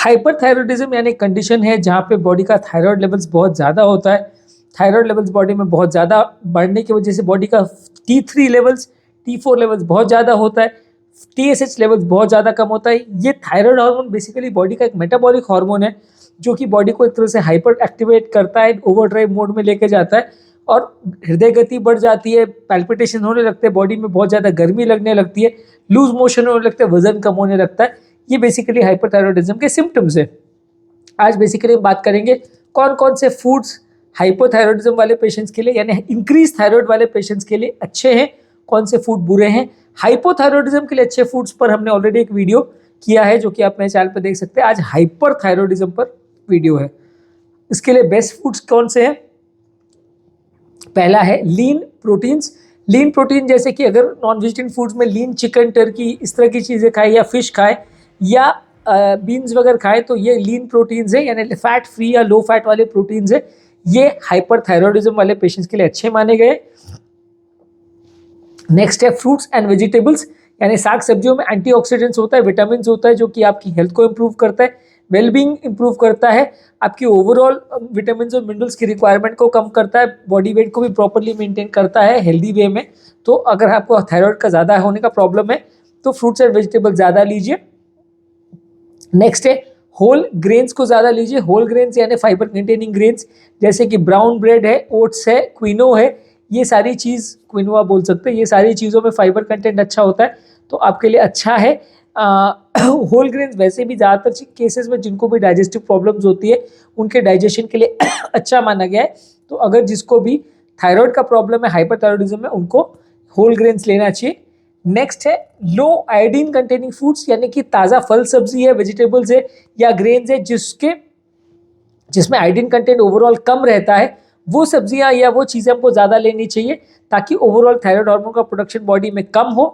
Hyperthyroidism यानी condition है जहाँ पे बॉडी का थायराइड लेवल्स बहुत ज़्यादा होता है। थायराइड लेवल्स बॉडी में बहुत ज़्यादा बढ़ने की वजह से बॉडी का T3 लेवल्स, T4 लेवल्स बहुत ज़्यादा होता है, TSH लेवल्स बहुत ज़्यादा कम होता है। ये थायराइड हार्मोन बेसिकली बॉडी का एक मेटाबॉलिक हार्मोन है जो कि बॉडी को एक तरह से हाइपर एक्टिवेट करता है, ओवरड्राइव मोड में लेके जाता है और हृदय गति बढ़ जाती है, पैल्पिटेशन होने लगते हैं, बॉडी में बहुत ज़्यादा गर्मी लगने लगती है, लूज मोशन होने लगता है, वजन कम होने लगता है। ये बेसिकली हाइपरथायरॉयडिज्म के सिम्टम्स है। आज बेसिकली हम बात करेंगे कौन कौन से फूड्स हाइपोथायरॉयडिज्म वाले पेशेंट्स के लिए यानी इंक्रीज थायराइड वाले पेशेंट्स के लिए अच्छे हैं, कौन से फूड बुरे हैं। हाइपोथायरॉयडिज्म के लिए अच्छे फूड्स पर हमने ऑलरेडी एक वीडियो किया है जो कि आप मेरे चैनल पर देख सकते हैं। आज हाइपरथायरॉयडिज्म पर वीडियो है। इसके लिए बेस्ट फूड्स कौन से हैं? पहला है लीन प्रोटीन्स। लीन प्रोटीन जैसे कि अगर नॉन वेजिटेरियन फूड्स में लीन चिकन, टर्की, इस तरह की चीज़ें खाएं या फिश खाएं या बीन्स वगैरह खाएं तो ये लीन प्रोटीन्स है यानी फैट फ्री या लो फैट वाले प्रोटीन्स है। ये हाइपरथायरॉयडिज्म वाले पेशेंट्स के लिए अच्छे माने गए। नेक्स्ट है फ्रूट्स एंड वेजिटेबल्स यानी साग सब्जियों में एंटीऑक्सीडेंट्स होता है, विटामिन होता है जो कि आपकी हेल्थ को इम्प्रूव करता है, वेलबींग इंप्रूव करता है, आपकी ओवरऑल विटामिन और मिनरल्स की रिक्वायरमेंट को कम करता है, बॉडी वेट को भी प्रॉपरली मेंटेन करता है हेल्दी वे में। तो अगर आपको थायराइड का ज़्यादा होने का प्रॉब्लम है तो फ्रूट्स एंड वेजिटेबल ज़्यादा लीजिए। नेक्स्ट है होल ग्रेन्स को ज़्यादा लीजिए। होल ग्रेन्स यानी फाइबर कंटेनिंग ग्रेन्स जैसे कि ब्राउन ब्रेड है, ओट्स है, क्विनो है, ये सारी चीज़ क्विनोआ बोल सकते हैं, ये सारी चीज़ों में फाइबर कंटेंट अच्छा होता है तो आपके लिए अच्छा है। होल ग्रेन्स वैसे भी ज़्यादातर केसेस में जिनको भी डाइजेस्टिव प्रॉब्लम्स होती है उनके डाइजेशन के लिए अच्छा माना गया है। तो अगर जिसको भी थायराइड का प्रॉब्लम है, हाइपरथायरॉयडिज्म है, उनको होल ग्रेन्स लेना चाहिए। नेक्स्ट है लो आयोडीन कंटेनिंग फूड्स यानी कि ताज़ा फल सब्जी है, वेजिटेबल्स है या ग्रेन्स है जिसमें आयोडीन कंटेंट ओवरऑल कम रहता है, वो सब्जियां या वो चीज़ें हमको ज़्यादा लेनी चाहिए ताकि ओवरऑल थायराइड हार्मोन का प्रोडक्शन बॉडी में कम हो।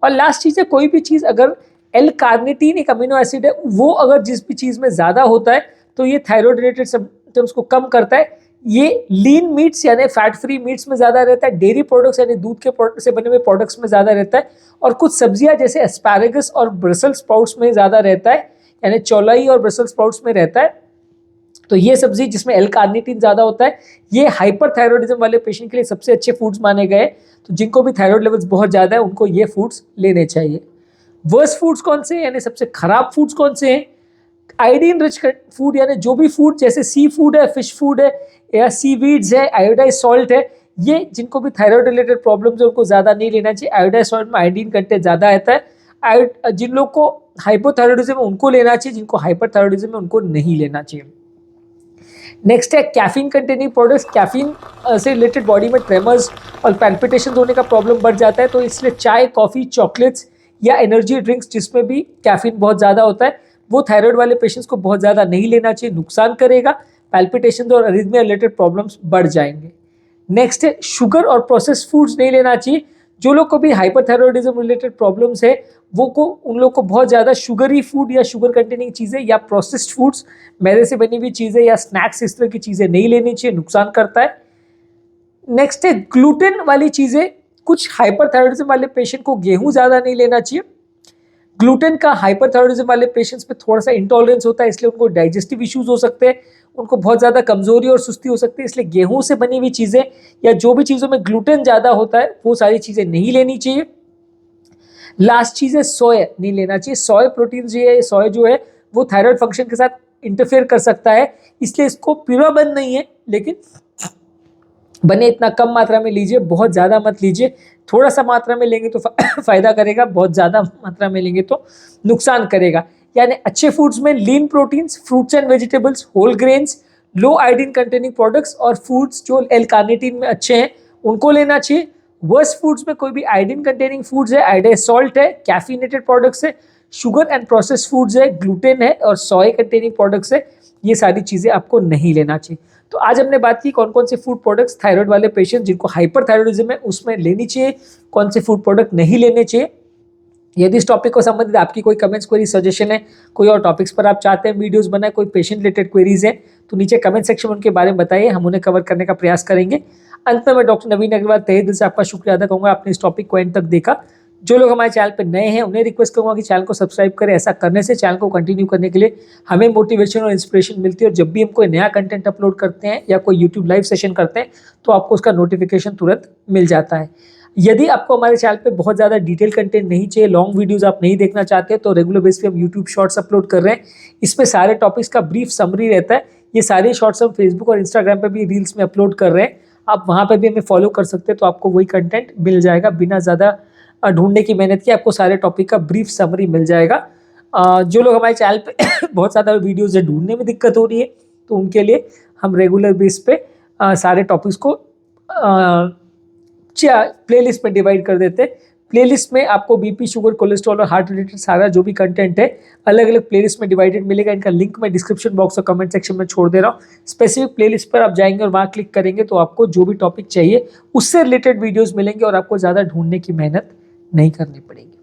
और लास्ट चीज़ है कोई भी चीज़ अगर एल कार्निटीन एक अमीनो एसिड है वो अगर जिस भी चीज़ में ज़्यादा होता है तो ये थायराइड रिलेटेड सिम्टम्स को कम करता है। ये लीन मीट्स यानी फैट फ्री मीट्स में ज़्यादा रहता है, डेयरी प्रोडक्ट्स यानी दूध के से बने हुए प्रोडक्ट्स में ज़्यादा रहता है और कुछ सब्जियां जैसे एस्पैरागस और ब्रसेल्स स्प्राउट्स में ज़्यादा रहता है यानी चौलाई और ब्रसेल्स स्प्राउट्स में रहता है। तो ये सब्जी जिसमें एल कार्निटीन ज़्यादा होता है ये हाइपरथायरॉयडिज्म वाले पेशेंट के लिए सबसे अच्छे फूड्स माने गए। तो जिनको भी थायराइड लेवल्स बहुत ज़्यादा है उनको ये फूड्स लेने चाहिए। वर्स्ट फूड्स कौन से यानी सबसे खराब फूड्स कौन से हैं? आयोडीन रिच फूड यानी जो भी फूड जैसे सी फूड है, फिश फूड है या सीवीड्स है, आयोडाइज सॉल्ट है, ये जिनको भी थायराइड रिलेटेड प्रॉब्लम्स है उनको ज़्यादा नहीं लेना चाहिए। आयोडाइज सॉल्ट में आयोडीन कंटेंट ज़्यादा रहता है। जिन लोग को हाइपोथायरॉयडिज्म है उनको लेना चाहिए, जिनको हाइपरथायरॉयडिज्म है उनको नहीं लेना चाहिए। नेक्स्ट है कैफीन कंटेनिंग प्रोडक्ट्स। कैफीन से रिलेटेड बॉडी में ट्रेमर्स और पैल्पिटेशन होने का प्रॉब्लम बढ़ जाता है तो इसलिए चाय, कॉफ़ी, चॉकलेट्स या एनर्जी ड्रिंक्स जिसमें भी कैफीन बहुत ज़्यादा होता है वो थायराइड वाले पेशेंट्स को बहुत ज़्यादा नहीं लेना चाहिए, नुकसान करेगा, पैल्पिटेशन और अरिथमिया रिलेटेड प्रॉब्लम्स बढ़ जाएंगे। नेक्स्ट है शुगर और प्रोसेस्ड फूड्स नहीं लेना चाहिए। जो लोग को भी हाइपरथायरॉयडिज्म रिलेटेड प्रॉब्लम्स है उन लोग को बहुत ज़्यादा शुगरी फूड या शुगर कंटेनिंग चीज़ें या प्रोसेस्ड फूड्स, मैदे से बनी हुई चीज़ें या स्नैक्स, इस तरह की चीज़ें नहीं लेनी चाहिए, नुकसान करता है। नेक्स्ट है ग्लूटेन वाली चीज़ें। कुछ हाइपरथायरॉयडिज्म वाले पेशेंट को गेहूं ज़्यादा नहीं लेना चाहिए। ग्लूटेन का हाइपरथायरॉयडिज्म वाले पेशेंट्स पे थोड़ा सा इंटॉलरेंस होता है इसलिए उनको डाइजेस्टिव इश्यूज हो सकते हैं, उनको बहुत ज़्यादा कमजोरी और सुस्ती हो सकती है, इसलिए गेहूं से बनी हुई चीज़ें या जो भी चीज़ों में ग्लूटेन ज़्यादा होता है वो सारी चीज़ें नहीं लेनी चाहिए। लास्ट चीज़ है सोया नहीं लेना चाहिए। सोया प्रोटीन जो है वो थायराइड फंक्शन के साथ इंटरफेयर कर सकता है, इसलिए इसको पूरा बंद नहीं है लेकिन बने इतना कम मात्रा में लीजिए, बहुत ज़्यादा मत लीजिए। थोड़ा सा मात्रा में लेंगे तो फ़ायदा करेगा, बहुत ज़्यादा मात्रा में लेंगे तो नुकसान करेगा। यानी अच्छे फूड्स में lean proteins, fruits and vegetables, whole grains, low iodine containing products और फूड्स जो एल कार्निटीन में अच्छे हैं उनको लेना चाहिए। वर्स्ट फूड्स में कोई भी आयोडीन कंटेनिंग फूड्स है, आयोडाइज सॉल्ट है, कैफीनेटेड प्रोडक्ट्स है, शुगर एंड प्रोसेस्ड फूड्स है, ग्लूटेन है और सोया कंटेनिंग प्रोडक्ट्स है, ये सारी चीज़ें आपको नहीं लेना चाहिए। तो आज हमने बात की कौन कौन से फूड प्रोडक्ट्स थायराइड वाले पेशेंट जिनको हाइपरथायरॉयडिज्म है उसमें लेनी चाहिए, कौन से फूड प्रोडक्ट नहीं लेने चाहिए। यदि इस टॉपिक को संबंधित आपकी कोई कमेंट्स, कोई सजेशन है, कोई और टॉपिक्स पर आप चाहते हैं वीडियोस बनाए, कोई पेशेंट रिलेटेड क्वेरीज है तो नीचे कमेंट सेक्शन में उनके बारे में बताइए, हम उन्हें कवर करने का प्रयास करेंगे। अंत में मैं डॉक्टर नवीन अग्रवाल तहे दिल से आपका शुक्रिया अदा करूँगा, आपने इस टॉपिक को एंड तक देखा। जो लोग हमारे चैनल पे नए हैं उन्हें रिक्वेस्ट करूंगा कि चैनल को सब्सक्राइब करें। ऐसा करने से चैनल को कंटिन्यू करने के लिए हमें मोटिवेशन और इंस्पिरेशन मिलती है, और जब भी हम कोई नया कंटेंट अपलोड करते हैं या कोई यूट्यूब लाइव सेशन करते हैं तो आपको उसका नोटिफिकेशन तुरंत मिल जाता है। यदि आपको हमारे चैनल पे बहुत ज़्यादा डिटेल कंटेंट नहीं चाहिए, लॉन्ग वीडियोस आप नहीं देखना चाहते, तो रेगुलर बेस पे हम यूट्यूब शॉर्ट्स अपलोड कर रहे हैं। इसमें सारे टॉपिक्स का ब्रीफ समरी रहता है। ये सारे शॉर्ट्स हम फेसबुक और इंस्टाग्राम पे भी रील्स में अपलोड कर रहे हैं। आप वहाँ पे भी हमें फॉलो कर सकते हैं, तो आपको वही कंटेंट मिल जाएगा बिना ज़्यादा ढूंढने की मेहनत की। आपको सारे टॉपिक का ब्रीफ समरी मिल जाएगा। जो लोग हमारे चैनल पे बहुत ज़्यादा वीडियोज़ है ढूंढने में दिक्कत हो रही है, तो उनके लिए हम रेगुलर बेस पे सारे टॉपिक्स को प्लेलिस्ट में डिवाइड कर देते हैं। प्लेलिस्ट में आपको बीपी, शुगर, कोलेस्ट्रॉल और हार्ट रिलेटेड सारा जो भी कंटेंट है अलग अलग प्लेलिस्ट में डिवाइडेड मिलेगा। इनका लिंक मैं डिस्क्रिप्शन बॉक्स और कमेंट सेक्शन में छोड़ दे रहा हूँ। स्पेसिफिक प्लेलिस्ट पर आप जाएंगे और वहाँ क्लिक करेंगे तो आपको जो भी टॉपिक चाहिए उससे रिलेटेड वीडियोस मिलेंगे और आपको ज़्यादा ढूंढने की मेहनत नहीं करनी पड़ेगी।